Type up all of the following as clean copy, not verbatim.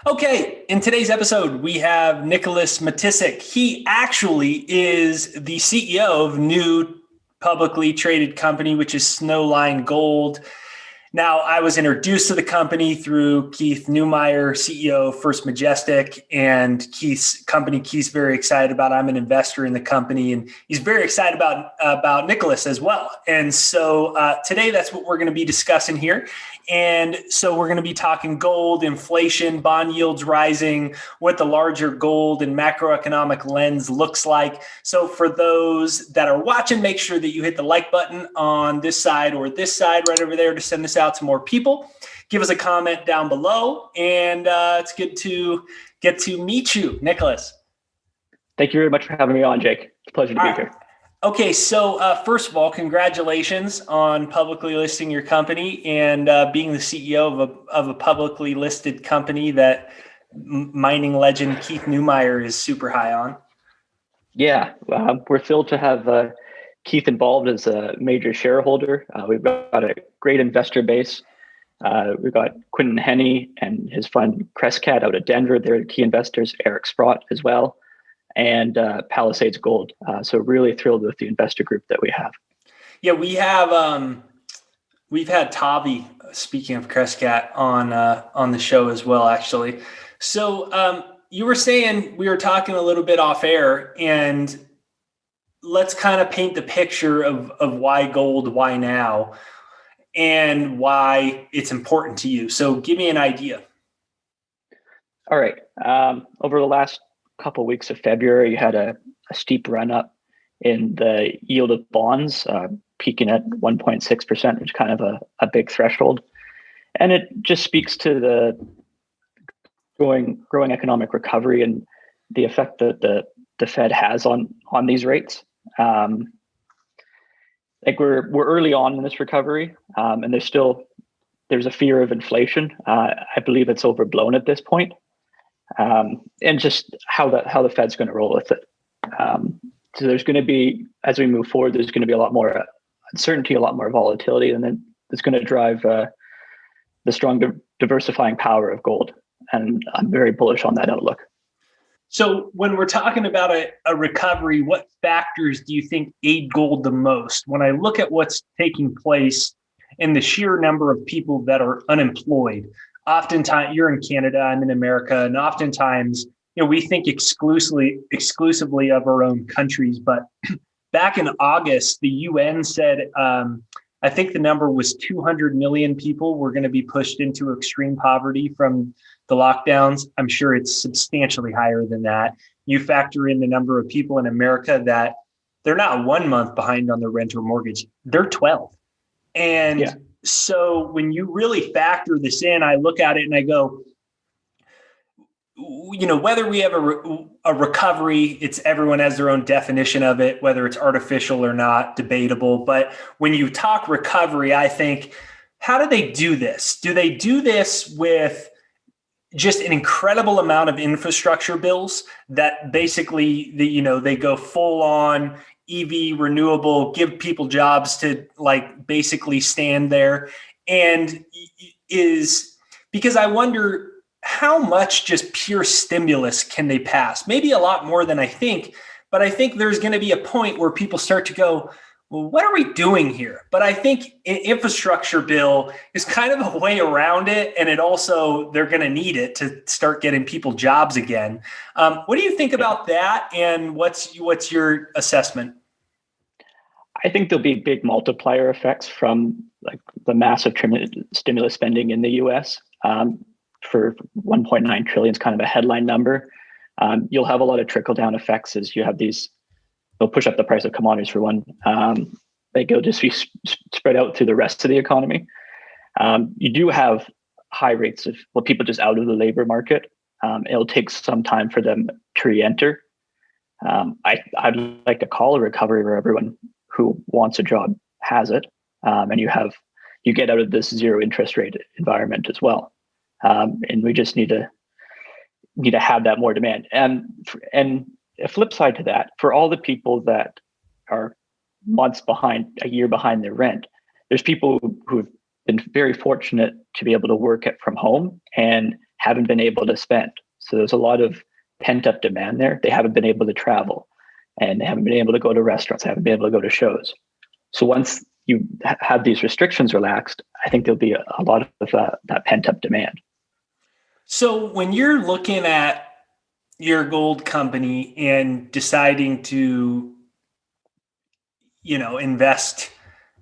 Okay, in today's episode, we have Nikolas Matysek. He actually is the CEO of new publicly traded company, which is Snowline Gold. Now, I was introduced to the company through Keith Neumeyer, CEO of First Majestic, and Keith's very excited about. I'm an investor in the company, and he's very excited about Nikolas as well. And so today, that's what we're going to be discussing here. And so we're going to be talking gold, inflation, bond yields rising, what the larger gold and macroeconomic lens looks like. So for those that are watching, make sure that you hit the like button on this side or this side right over there to send this out to more people. Give us a comment down below, and it's good to get to meet you, Nikolas. Thank you very much for having me on, Jake. It's a pleasure to be here. Okay, so first of all, congratulations on publicly listing your company and being the CEO of a publicly listed company that mining legend Keith Neumeyer is super high on. Yeah, we're thrilled to have Keith involved as a major shareholder. We've got a great investor base. We've got Quinton Henney and his fund Crescat out of Denver. They're key investors, Eric Sprott as well, and Palisades Gold. So really thrilled with the investor group that we have. Yeah, we've had Tavi, speaking of Crescat, on the show as well, actually. So you were saying, we were talking a little bit off air, and let's kind of paint the picture of why gold, why now, and why it's important to you. So give me an idea. All right. Over the last couple of weeks of February, you had a steep run up in the yield of bonds, peaking at 1.6%, which is kind of a big threshold. And it just speaks to the growing economic recovery and the effect that the Fed has on these rates. Like we're early on in this recovery, and there's a fear of inflation. I believe it's overblown at this point. And just how the Fed's going to roll with it. So there's going to be, as we move forward, there's going to be a lot more uncertainty, a lot more volatility, and then it's going to drive the strong diversifying power of gold. And I'm very bullish on that outlook. So when we're talking about a recovery, what factors do you think aid gold the most? When I look at what's taking place and the sheer number of people that are unemployed, oftentimes you're in Canada, I'm in America, and oftentimes, we think exclusively of our own countries. But back in August, the UN said, I think the number was 200 million people were going to be pushed into extreme poverty from the lockdowns. I'm sure it's substantially higher than that. You factor in the number of people in America that they're not 1 month behind on their rent or mortgage, they're 12. And so when you really factor this in, I look at it and I go, whether we have a recovery, everyone has their own definition of it, whether it's artificial or not, debatable. But when you talk recovery, I think, how do they do this? Do they do this with just an incredible amount of infrastructure bills that basically, they go full on EV renewable, give people jobs to basically stand there? And because I wonder, how much just pure stimulus can they pass? Maybe a lot more than I think, but I think there's going to be a point where people start to go, well, what are we doing here? But I think an infrastructure bill is kind of a way around it. And they're going to need it to start getting people jobs again. What do you think about that? And what's your assessment? I think there'll be big multiplier effects from the massive stimulus spending in the US. For 1.9 trillion is kind of a headline number. You'll have a lot of trickle down effects as you have they'll push up the price of commodities for one. They'll just be spread out through the rest of the economy. You do have high rates of people just out of the labor market. It'll take some time for them to re-enter. I'd like to call a recovery where everyone who wants a job has it. And you get out of this zero interest rate environment as well. And we just need to have that more demand. And a flip side to that, for all the people that are months behind, a year behind their rent, there's people who've been very fortunate to be able to work from home and haven't been able to spend. So there's a lot of pent up demand there. They haven't been able to travel, and they haven't been able to go to restaurants, they haven't been able to go to shows. So once you have these restrictions relaxed, I think there'll be a lot of that pent up demand. So when you're looking at your gold company and deciding to, invest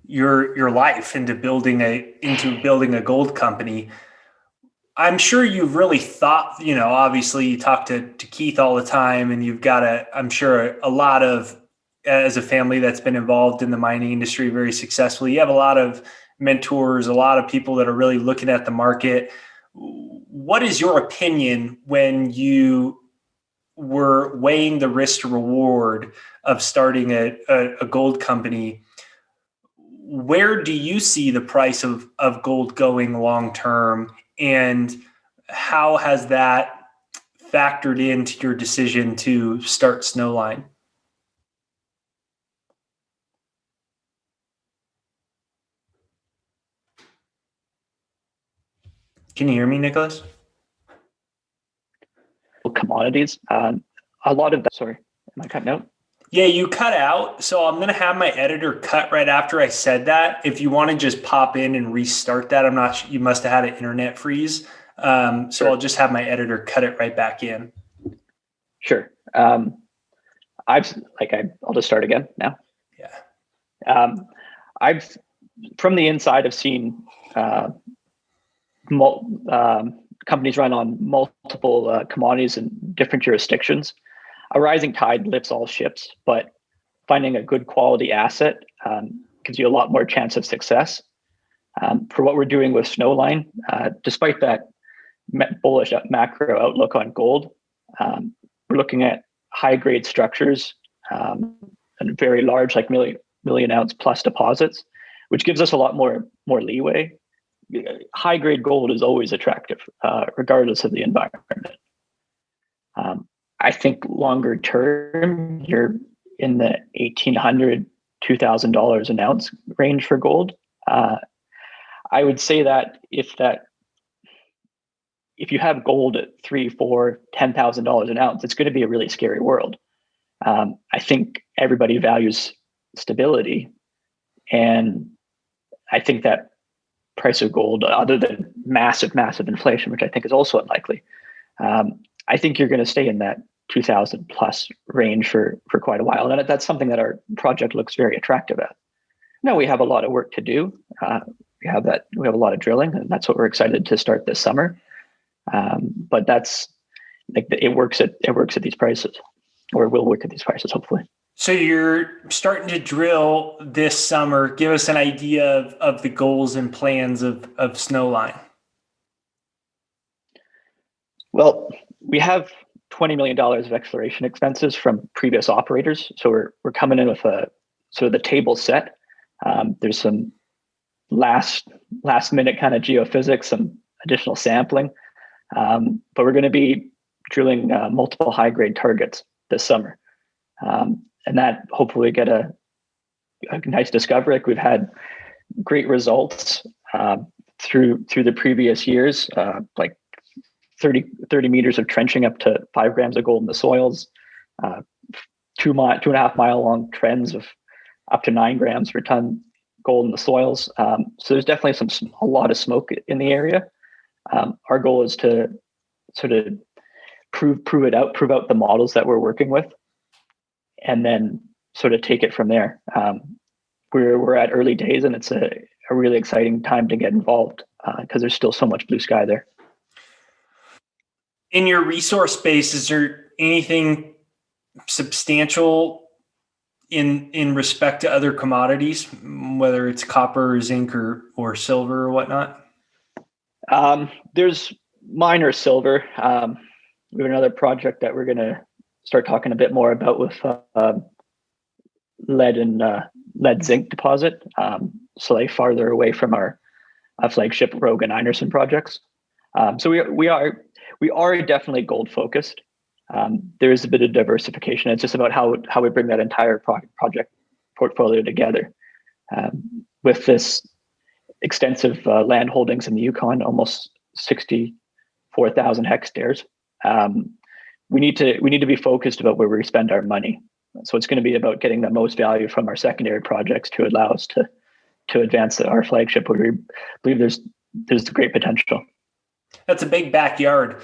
your life into building a gold company, I'm sure you've really thought, obviously you talk to Keith all the time, and you've got I'm sure a lot of, as a family that's been involved in the mining industry very successfully, you have a lot of mentors, a lot of people that are really looking at the market. What is your opinion when you were weighing the risk to reward of starting a gold company? Where do you see the price of gold going long term, and how has that factored into your decision to start Snowline? Can you hear me, Nikolas? Commodities, a lot of that. Sorry, am I cutting out? Yeah, you cut out. So I'm going to have my editor cut right after I said that. If you want to just pop in and restart that, I'm not sure. You must have had an internet freeze. So Sure. I'll just have my editor cut it right back in. Sure. I'll just start again now. Yeah. I've from the inside have seen companies run on multiple commodities in different jurisdictions. A rising tide lifts all ships, but finding a good quality asset gives you a lot more chance of success. For what we're doing with Snowline, despite that bullish macro outlook on gold, we're looking at high grade structures and very large, like million ounce plus deposits, which gives us a lot more leeway. High grade gold is always attractive, regardless of the environment. I think longer term, you're in the $1,800, $2,000 an ounce range for gold. I would say that if you have gold at $3,000, $4,000, $10,000 an ounce, it's going to be a really scary world. I think everybody values stability, and I think that price of gold, other than massive inflation, which I think is also unlikely, I think you're going to stay in that 2,000 plus range for quite a while. And that's something that our project looks very attractive at. Now we have a lot of work to do. We have a lot of drilling, and that's what we're excited to start this summer. But that's like it works at these prices, or will work at these prices, hopefully. So you're starting to drill this summer. Give us an idea of the goals and plans of Snowline. Well, we have $20 million of exploration expenses from previous operators. So we're coming in with a sort of the table set. There's some last minute kind of geophysics, some additional sampling. But we're going to be drilling multiple high grade targets this summer. And that hopefully get a nice discovery. Like we've had great results through the previous years, like 30 meters of trenching up to 5 grams of gold in the soils, 2.5 mile long trends of up to 9 grams per ton gold in the soils. So there's definitely a lot of smoke in the area. Our goal is to sort of prove out the models that we're working with, and then sort of take it from there. We're at early days, and it's a really exciting time to get involved because there's still so much blue sky there. In your resource base, is there anything substantial in respect to other commodities, whether it's copper, or zinc, or silver or whatnot? There's minor silver. We have another project that we're going to start talking a bit more about with lead zinc deposit, slightly farther away from our flagship Rogue and Einerson projects. So we are definitely gold focused. There is a bit of diversification. It's just about how we bring that entire project portfolio together. With this extensive land holdings in the Yukon, almost 60 4,000 hectares. We need to be focused about where we spend our money. So it's going to be about getting the most value from our secondary projects to allow us to advance our flagship, where we believe there's great potential. That's a big backyard.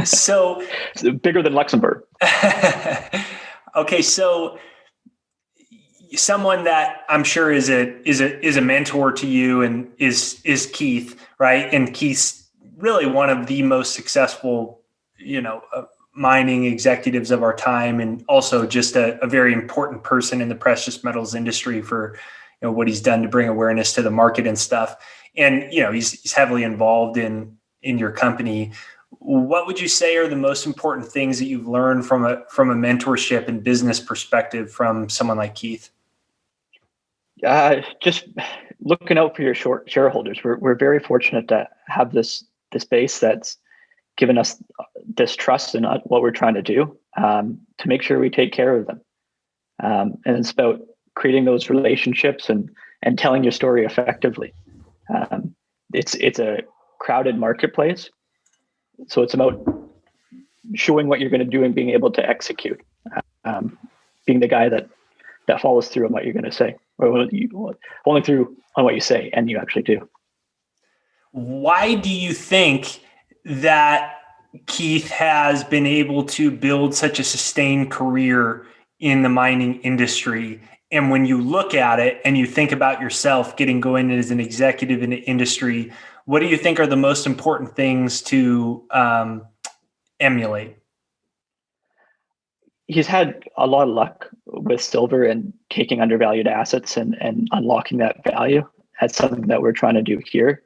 So it's bigger than Luxembourg. Okay, so someone that I'm sure is a mentor to you and is Keith, right? And Keith's really one of the most successful, mining executives of our time, and also just a very important person in the precious metals industry for what he's done to bring awareness to the market and stuff. And he's heavily involved in your company. What would you say are the most important things that you've learned from a mentorship and business perspective from someone like Keith? Just looking out for your shareholders. We're very fortunate to have this base that's given us this trust in what we're trying to do, to make sure we take care of them. And it's about creating those relationships and telling your story effectively. It's a crowded marketplace, so it's about showing what you're going to do and being able to execute, being the guy that follows through on what you're going to say, or following through on what you say and you actually do. Why do you think that Keith has been able to build such a sustained career in the mining industry? And when you look at it and you think about yourself going as an executive in the industry, what do you think are the most important things to emulate? He's had a lot of luck with silver and taking undervalued assets and unlocking that value. That's something that we're trying to do here.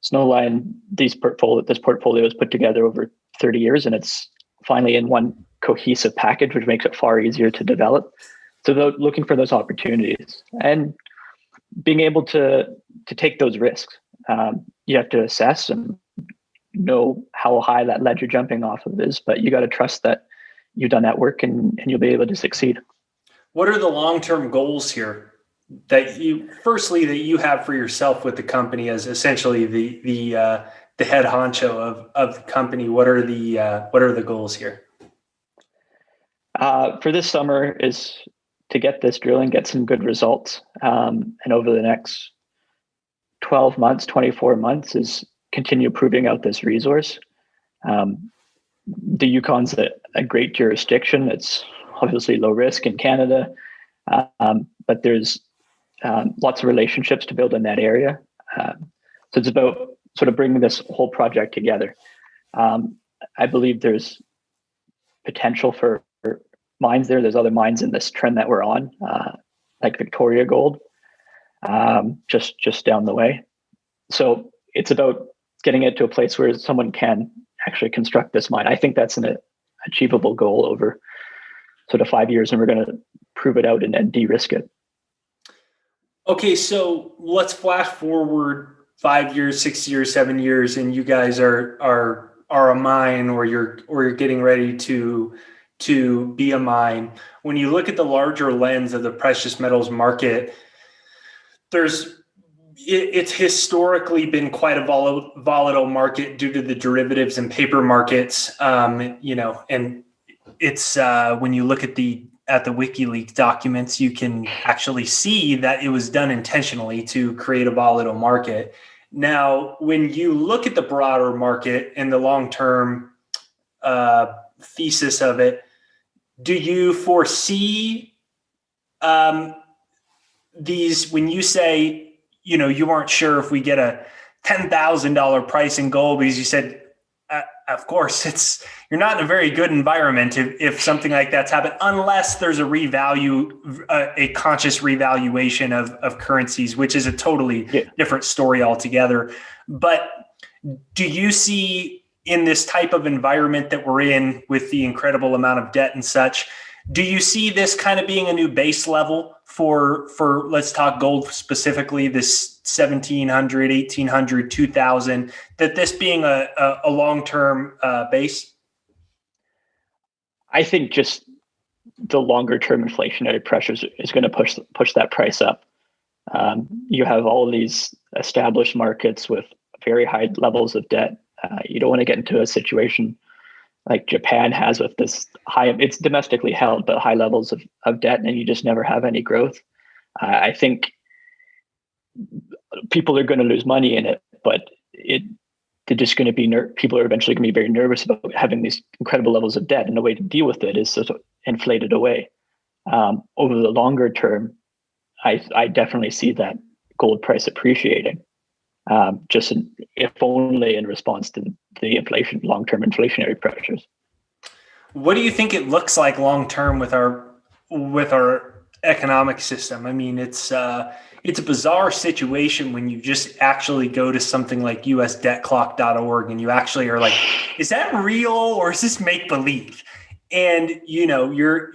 Snowline, this portfolio is put together over 30 years, and it's finally in one cohesive package, which makes it far easier to develop. So looking for those opportunities and being able to take those risks. You have to assess and know how high that ledge you're jumping off of is, but you got to trust that you've done that work and you'll be able to succeed. What are the long-term goals here that you have for yourself with the company as essentially the head honcho of the company? What are the goals here? For this summer is to get this drilling, get some good results. And over the next 12 months, 24 months is continue proving out this resource. The Yukon's a great jurisdiction. It's obviously low risk in Canada, but there's lots of relationships to build in that area. So it's about sort of bringing this whole project together. I believe there's potential for mines there. There's other mines in this trend that we're on, like Victoria Gold, just down the way. So it's about getting it to a place where someone can actually construct this mine. I think that's an achievable goal over sort of 5 years, and we're going to prove it out and de-risk it. Okay, so let's flash forward 5 years, 6 years, 7 years, and you guys are a mine, or you're getting ready to be a mine. When you look at the larger lens of the precious metals market, it's historically been quite a volatile market due to the derivatives and paper markets. And it's when you look at the WikiLeaks documents, you can actually see that it was done intentionally to create a volatile market. Now, when you look at the broader market and the long-term thesis of it, do you foresee these, when you say, you aren't sure if we get a $10,000 price in gold, because you said, of course, you're not in a very good environment if something like that's happened, unless there's a conscious revaluation of currencies, which is a totally different story altogether. But do you see, in this type of environment that we're in with the incredible amount of debt and such, do you see this kind of being a new base level for let's talk gold specifically, this 1,700, 1,800, 2,000, that this being a long-term base? I think just the longer-term inflationary pressures is going to push that price up. You have all of these established markets with very high levels of debt. You don't want to get into a situation like Japan has with this it's domestically held, but high levels of debt, and you just never have any growth. I think people are going to lose money in it, but they're just going to be people are eventually going to be very nervous about having these incredible levels of debt, and the way to deal with it is to inflate it away. Over the longer term, I definitely see that gold price appreciating, if only in response to the long-term inflationary pressures. What do you think it looks like long-term with our economic system? I mean, it's a bizarre situation when you just actually go to something like usdebtclock.org and you actually are like, is that real or is this make believe? And you're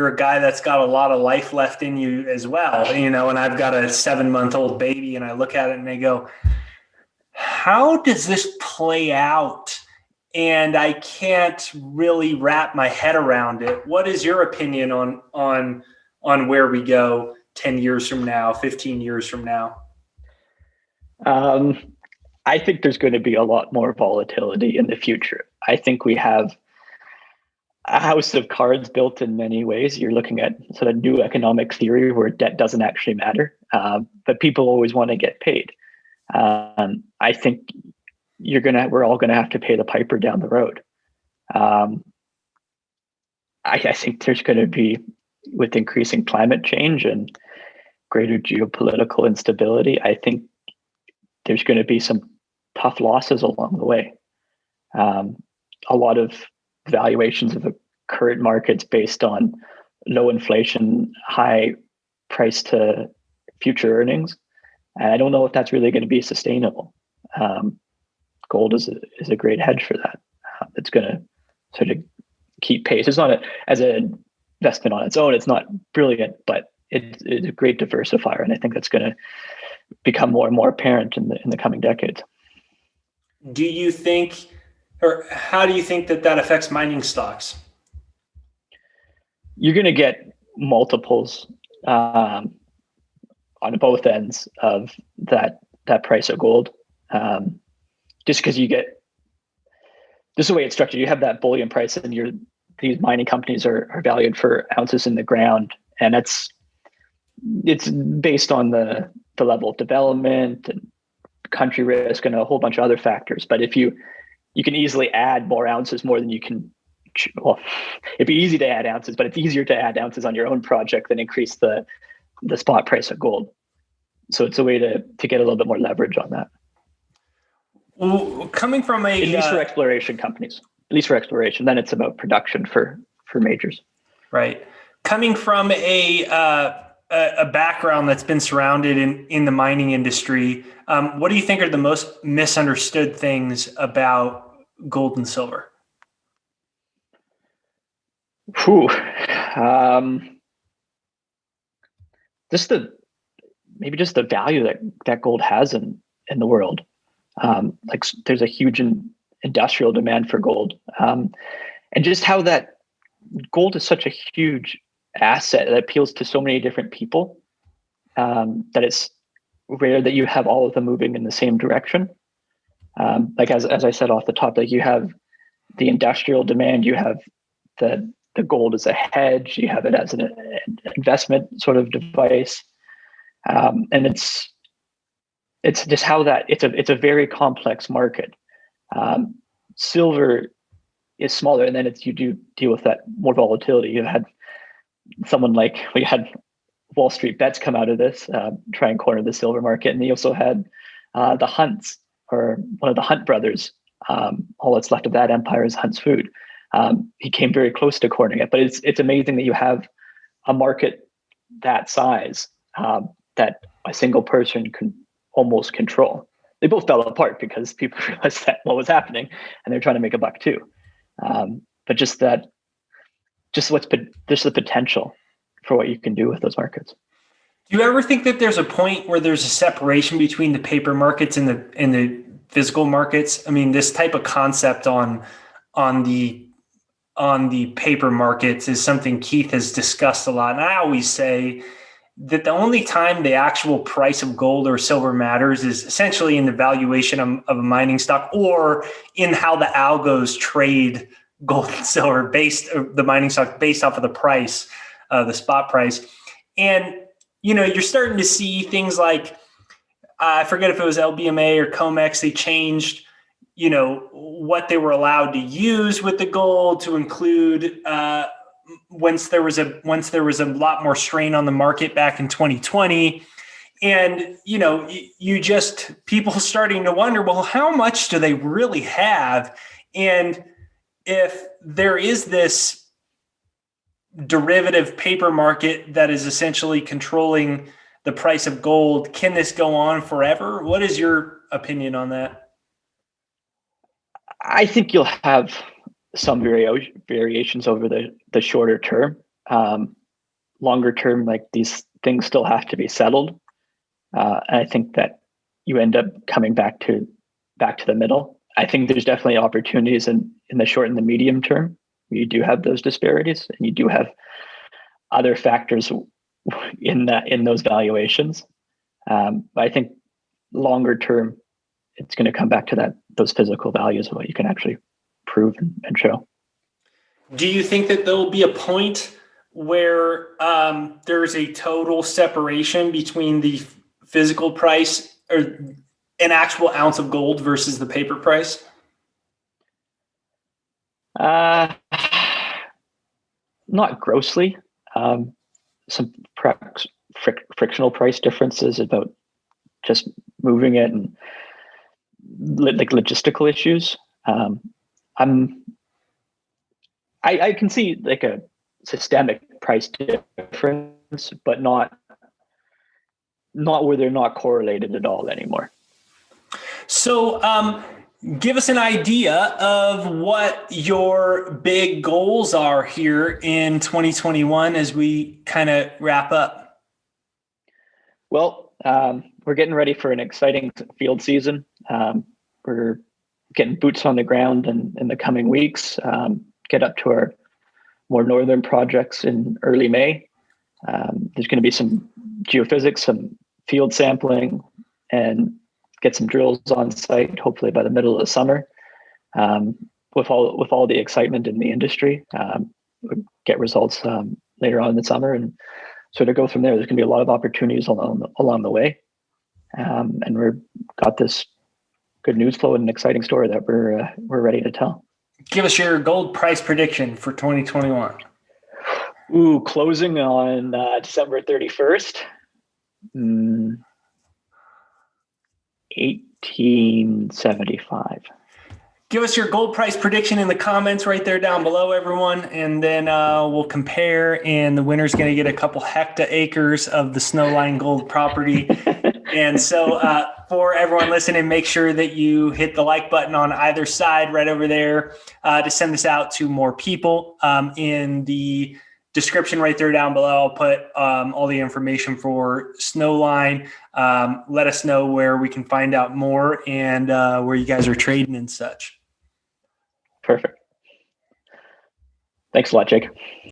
a guy that's got a lot of life left in you as well, and I've got a 7-month-old baby, and I look at it and I go, how does this play out? And I can't really wrap my head around it. What is your opinion on where we go 10 years from now, 15 years from now? I think there's going to be a lot more volatility in the future. I think we have a house of cards built in many ways. You're looking at sort of new economic theory where debt doesn't actually matter, but people always want to get paid. I think we're all going to have to pay the piper down the road. I think there's going to be, with increasing climate change and greater geopolitical instability, I think there's going to be some tough losses along the way. A lot of valuations of the current markets based on low inflation, high price to future earnings. And I don't know if that's really going to be sustainable. Gold is a great hedge for that. It's going to sort of keep pace. It's not as an investment on its own. It's not brilliant, but it's a great diversifier, and I think that's going to become more and more apparent in the coming decades. Do you think, or how do you think that affects mining stocks? You're going to get multiples on both ends of that price of gold. Just because this is the way it's structured. You have that bullion price, and these mining companies are valued for ounces in the ground, and it's based on the level of development and country risk and a whole bunch of other factors. But if you can easily add more ounces, more than you can. Well, it'd be easy to add ounces, but it's easier to add ounces on your own project than increase the spot price of gold. So it's a way to get a little bit more leverage on that. Well, coming from at least for exploration companies, then it's about production for majors. Right. Coming from a background that's been surrounded in the mining industry, what do you think are the most misunderstood things about gold and silver? Just the value that gold has in the world. Like there's a huge industrial demand for gold, and just how that gold is such a huge asset that appeals to so many different people, that it's rare that you have all of them moving in the same direction. Like as I said off the top, like you have the industrial demand, you have the gold as a hedge, you have it as an investment sort of device, and it's just how that it's a very complex market. Silver is smaller, and then you do deal with that more volatility. You had we had Wall Street Bets come out of this, try and corner the silver market, and you also had the Hunts, or one of the Hunt brothers. All that's left of that empire is Hunt's Food. He came very close to cornering it, but it's amazing that you have a market that size that a single person can almost control. They both fell apart because people realized that what was happening, and they're trying to make a buck too. But just the potential for what you can do with those markets. Do you ever think that there's a point where there's a separation between the paper markets and the physical markets? I mean, this type of concept on the paper markets is something Keith has discussed a lot. And I always say, that the only time the actual price of gold or silver matters is essentially in the valuation of a mining stock, or in how the algos trade gold and silver the mining stock based off of the price, the spot price. And, you're starting to see things like, I forget if it was LBMA or COMEX, they changed, what they were allowed to use with the gold to include, once there was a lot more strain on the market back in 2020. And, people starting to wonder, well, how much do they really have? And if there is this derivative paper market that is essentially controlling the price of gold, can this go on forever? What is your opinion on that? I think you'll have some variations over the shorter term. Longer term, like, these things still have to be settled. And I think that you end up coming back to the middle. I think there's definitely opportunities in the short and the medium term. You do have those disparities, and you do have other factors in those valuations. But I think longer term, it's going to come back to those physical values of what you can actually prove and show. Do you think that there'll be a point where there's a total separation between the physical price or an actual ounce of gold versus the paper price? Not grossly. Some frictional price differences about just moving it, and like logistical issues. I can see like a systemic price difference, but not where they're not correlated at all anymore. So give us an idea of what your big goals are here in 2021 as we kind of wrap up. Well, we're getting ready for an exciting field season. We're getting boots on the ground in the coming weeks, get up to our more northern projects in early May. There's going to be some geophysics, some field sampling, and get some drills on site, hopefully by the middle of the summer. With all the excitement in the industry, we'll get results later on in the summer, and sort of go from there. There's going to be a lot of opportunities along the way, and we've got this good news flow and an exciting story that we're ready to tell. Give us your gold price prediction for 2021. Ooh, closing on December 31st. 1875. Give us your gold price prediction in the comments right there down below, everyone. And then we'll compare, and the winner's going to get a couple hecta-acres of the Snowline gold property. And so for everyone listening, make sure that you hit the like button on either side right over there to send this out to more people. In the description right there down below, I'll put all the information for Snowline. Let us know where we can find out more and where you guys are trading and such. Perfect. Thanks a lot, Jake.